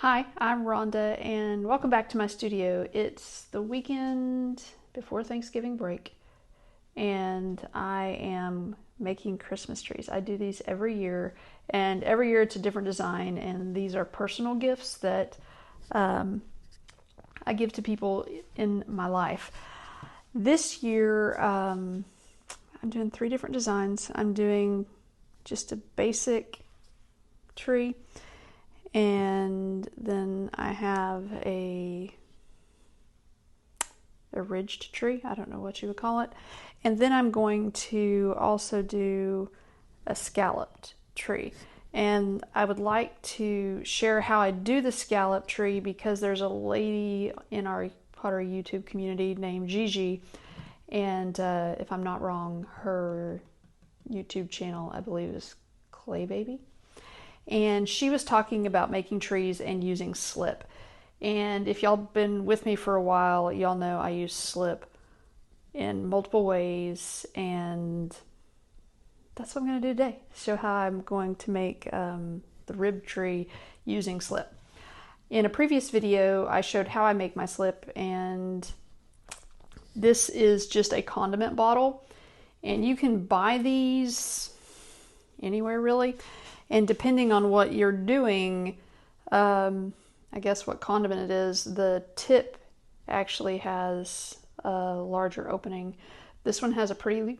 Hi, I'm Rhonda and welcome back to my studio. It's the weekend before Thanksgiving break and I am making Christmas trees. I do these every year and every year it's a different design, and these are personal gifts that I give to people in my life. This year I'm doing 3 different designs. I'm doing just a basic tree, and then I have a ridged tree, I don't know what you would call it, and then I'm going to also do a scalloped tree. And I would like to share how I do the scallop tree because there's a lady in our pottery YouTube community named Gigi, and if I'm not wrong, her YouTube channel I believe is Clay Baby. And she was talking about making trees and using slip. And if y'all been with me for a while, y'all know I use slip in multiple ways, and that's what I'm going to do today. Show how I'm going to make the rib tree using slip. In a previous video, I showed how I make my slip, and this is just a condiment bottle. And you can buy these anywhere really. And depending on what you're doing, I guess what condiment it is, the tip actually has a larger opening. This one has a pretty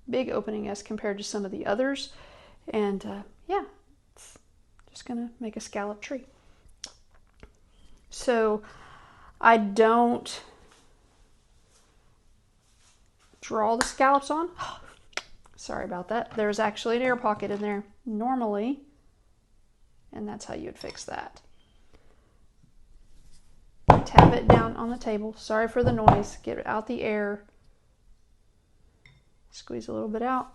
big opening as compared to some of the others. And yeah, it's just gonna make a scallop tree. So I don't draw the scallops on. Sorry about that. There's actually an air pocket in there normally, and that's how you would fix that. Tap it down on the table. Sorry for the noise. Get out the air. Squeeze a little bit out.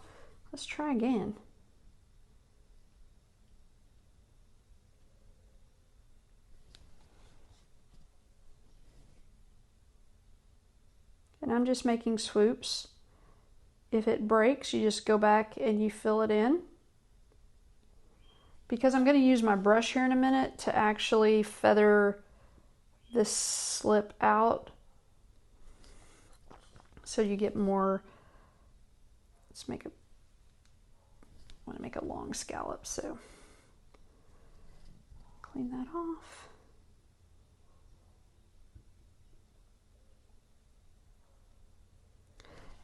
Let's try again. And I'm just making swoops. If it breaks, you just go back and you fill it in. Because I'm going to use my brush here in a minute to actually feather this slip out, so you get more. I want to make a long scallop, so clean that off.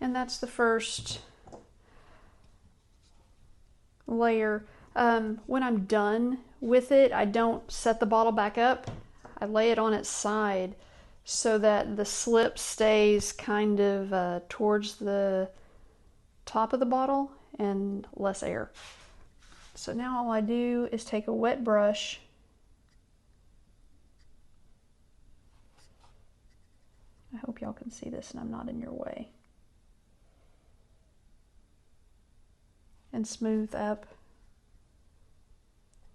And that's the first layer. When I'm done with it, I don't set the bottle back up. I lay it on its side so that the slip stays kind of towards the top of the bottle and less air. So now all I do is take a wet brush I hope y'all can see this and I'm not in your way. And smooth up,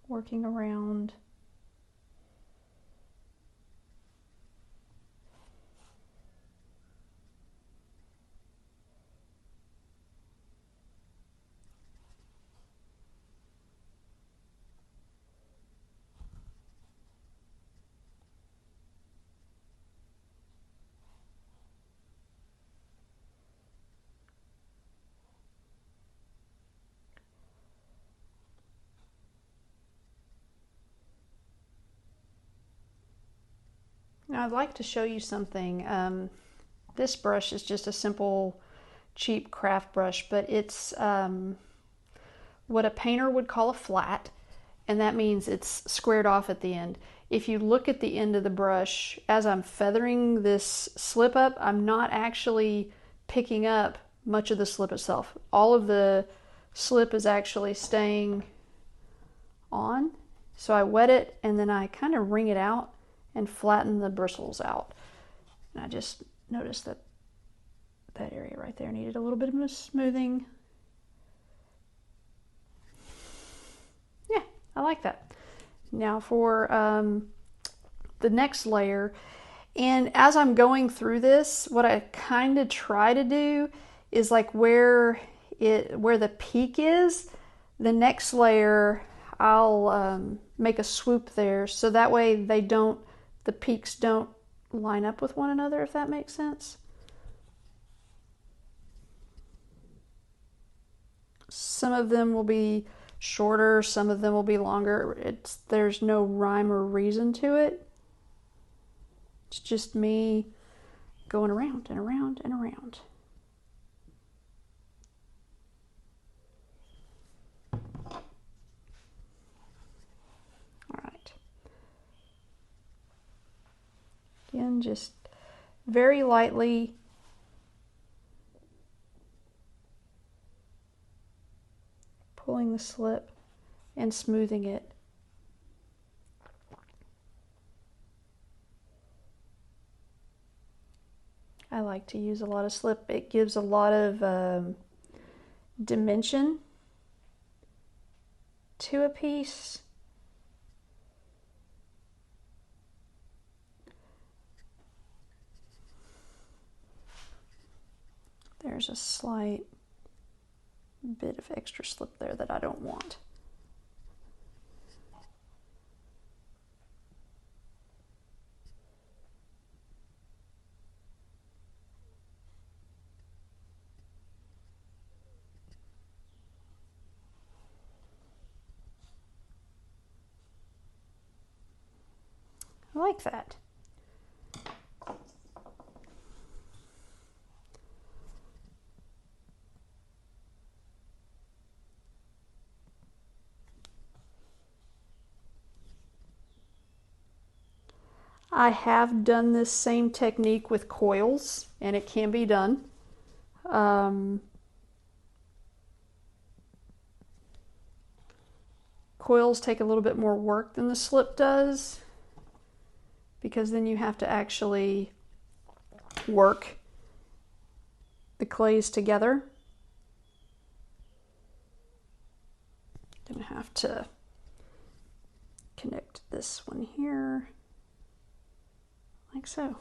working around. Now I'd like to show you something. This brush is just a simple, cheap craft brush, but it's what a painter would call a flat, and that means it's squared off at the end. If you look at the end of the brush, as I'm feathering this slip up, I'm not actually picking up much of the slip itself. All of the slip is actually staying on. So I wet it and then I kind of wring it out and flatten the bristles out. And I just noticed that that area right there needed a little bit of smoothing. Yeah, I like that. Now for the next layer, and as I'm going through this, what I kind of try to do is like where the peak is, the next layer I'll make a swoop there, so that way the peaks don't line up with one another, if that makes sense. Some of them will be shorter, some of them will be longer. There's no rhyme or reason to it. It's just me going around and around and around. All right. Again, just very lightly pulling the slip and smoothing it. I like to use a lot of slip. It gives a lot of dimension to a piece. There's a slight bit of extra slip there that I don't want. I like that. I have done this same technique with coils, and it can be done. Coils take a little bit more work than the slip does, because then you have to actually work the clays together. I'm going to have to connect this one here, like so.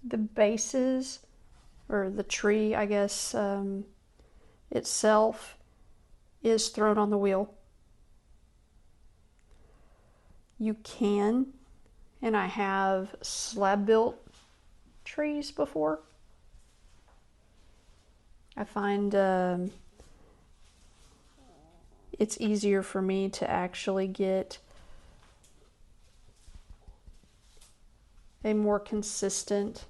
The bases, or the tree, I guess, itself is thrown on the wheel. You can, and I have slab built trees before. I find it's easier for me to actually get a more consistent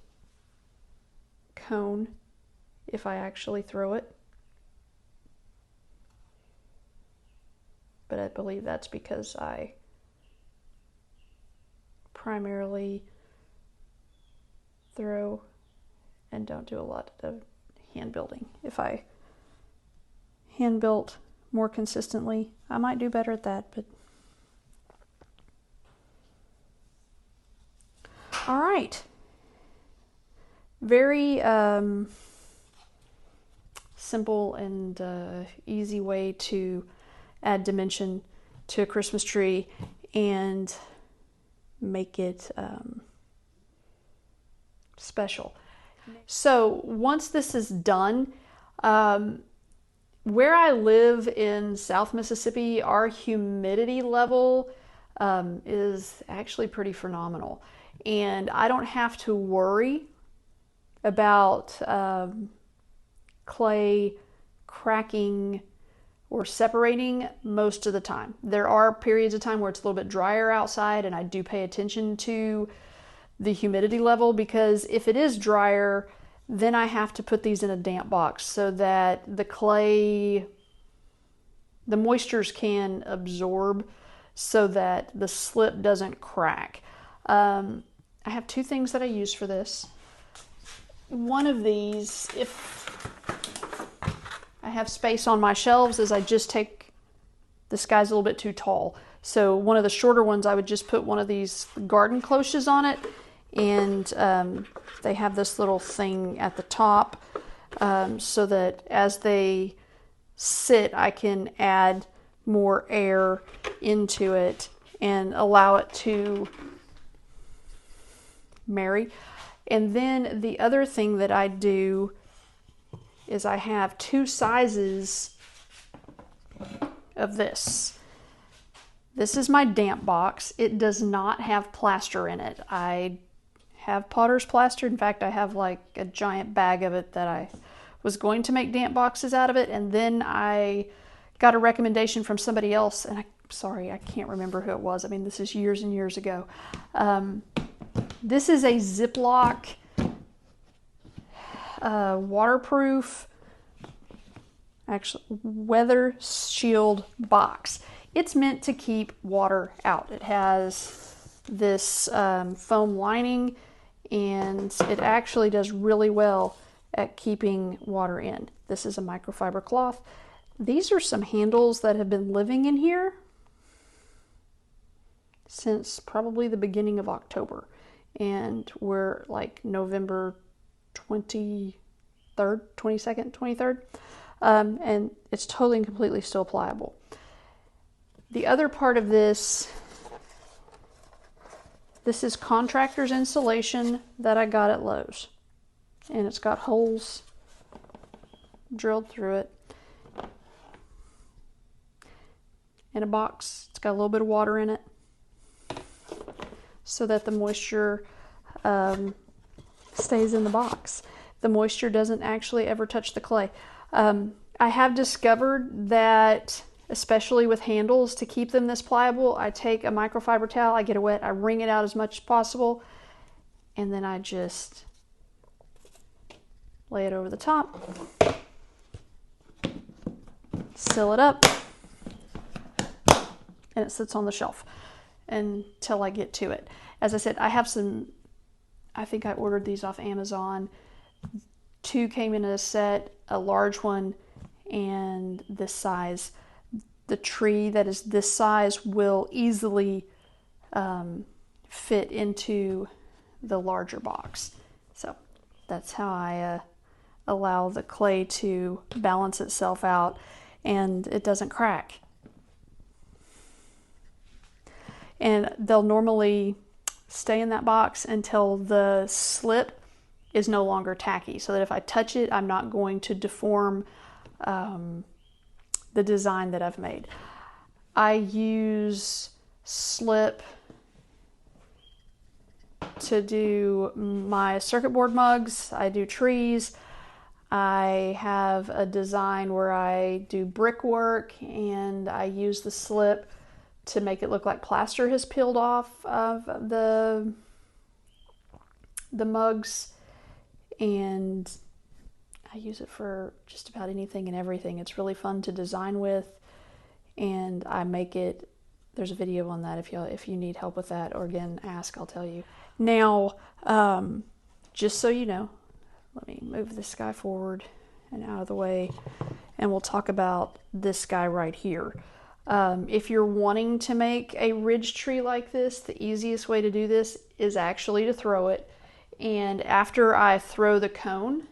cone if I actually throw it. But I believe that's because I primarily throw and don't do a lot of hand building. If I hand built more consistently, I might do better at that, but all right. Very simple and easy way to add dimension to a Christmas tree and make it special. So once this is done, where I live in South Mississippi, our humidity level is actually pretty phenomenal. And I don't have to worry about clay cracking or separating most of the time. There are periods of time where it's a little bit drier outside, and I do pay attention to the humidity level, because if it is drier, then I have to put these in a damp box so that the clay, the moistures can absorb so that the slip doesn't crack. I have two things that I use for this. One of these, if I have space on my shelves, is I just take, this guy's a little bit too tall. So one of the shorter ones, I would just put one of these garden cloches on it, and they have this little thing at the top so that as they sit, I can add more air into it and allow it to Mary. And then the other thing that I do is I have 2 sizes of this. This is my damp box. It does not have plaster in it. I have potter's plaster. In fact, I have like a giant bag of it that I was going to make damp boxes out of it, and then I got a recommendation from somebody else, and sorry, I can't remember who it was. I mean, this is years and years ago. This is a Ziploc waterproof, actually weather shield box. It's meant to keep water out. It has this foam lining, and it actually does really well at keeping water in. This is a microfiber cloth. These are some handles that have been living in here since probably the beginning of October, and we're like November 23rd, 22nd, 23rd, and it's totally and completely still pliable. The other part of this is contractor's insulation that I got at Lowe's, and it's got holes drilled through it. In a box, it's got a little bit of water in it so that the moisture stays in the box. The moisture doesn't actually ever touch the clay. I have discovered that, especially with handles, to keep them this pliable, I take a microfiber towel, I get it wet, I wring it out as much as possible, and then I just lay it over the top, seal it up, and it sits on the shelf until I get to it. As I said, I have some, I think I ordered these off Amazon. 2 came in a set, a large one and this size. The tree that is this size will easily fit into the larger box. So that's how I allow the clay to balance itself out and it doesn't crack. And they'll normally stay in that box until the slip is no longer tacky, so that if I touch it, I'm not going to deform the design that I've made. I use slip to do my circuit board mugs. I do trees. I have a design where I do brickwork and I use the slip to make it look like plaster has peeled off of the mugs, and I use it for just about anything and everything. It's really fun to design with, and I make it. There's a video on that if you need help with that, or again, ask, I'll tell you. Now, just so you know, let me move this guy forward and out of the way, and we'll talk about this guy right here. If you're wanting to make a ridge tree like this, the easiest way to do this is actually to throw it. And after I throw the cone,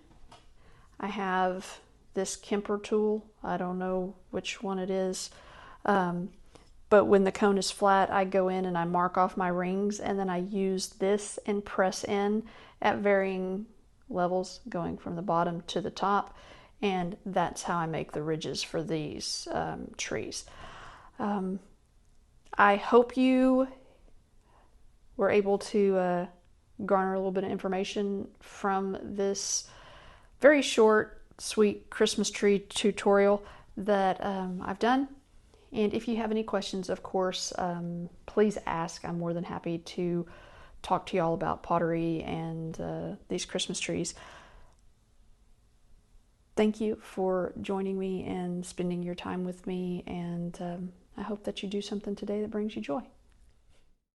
I have this Kemper tool. I don't know which one it is. But when the cone is flat, I go in and I mark off my rings, and then I use this and press in at varying levels, going from the bottom to the top. And that's how I make the ridges for these trees. I hope you were able to garner a little bit of information from this very short, sweet Christmas tree tutorial that I've done. And if you have any questions, of course, please ask. I'm more than happy to talk to you all about pottery and these Christmas trees. Thank you for joining me and spending your time with me, and I hope that you do something today that brings you joy.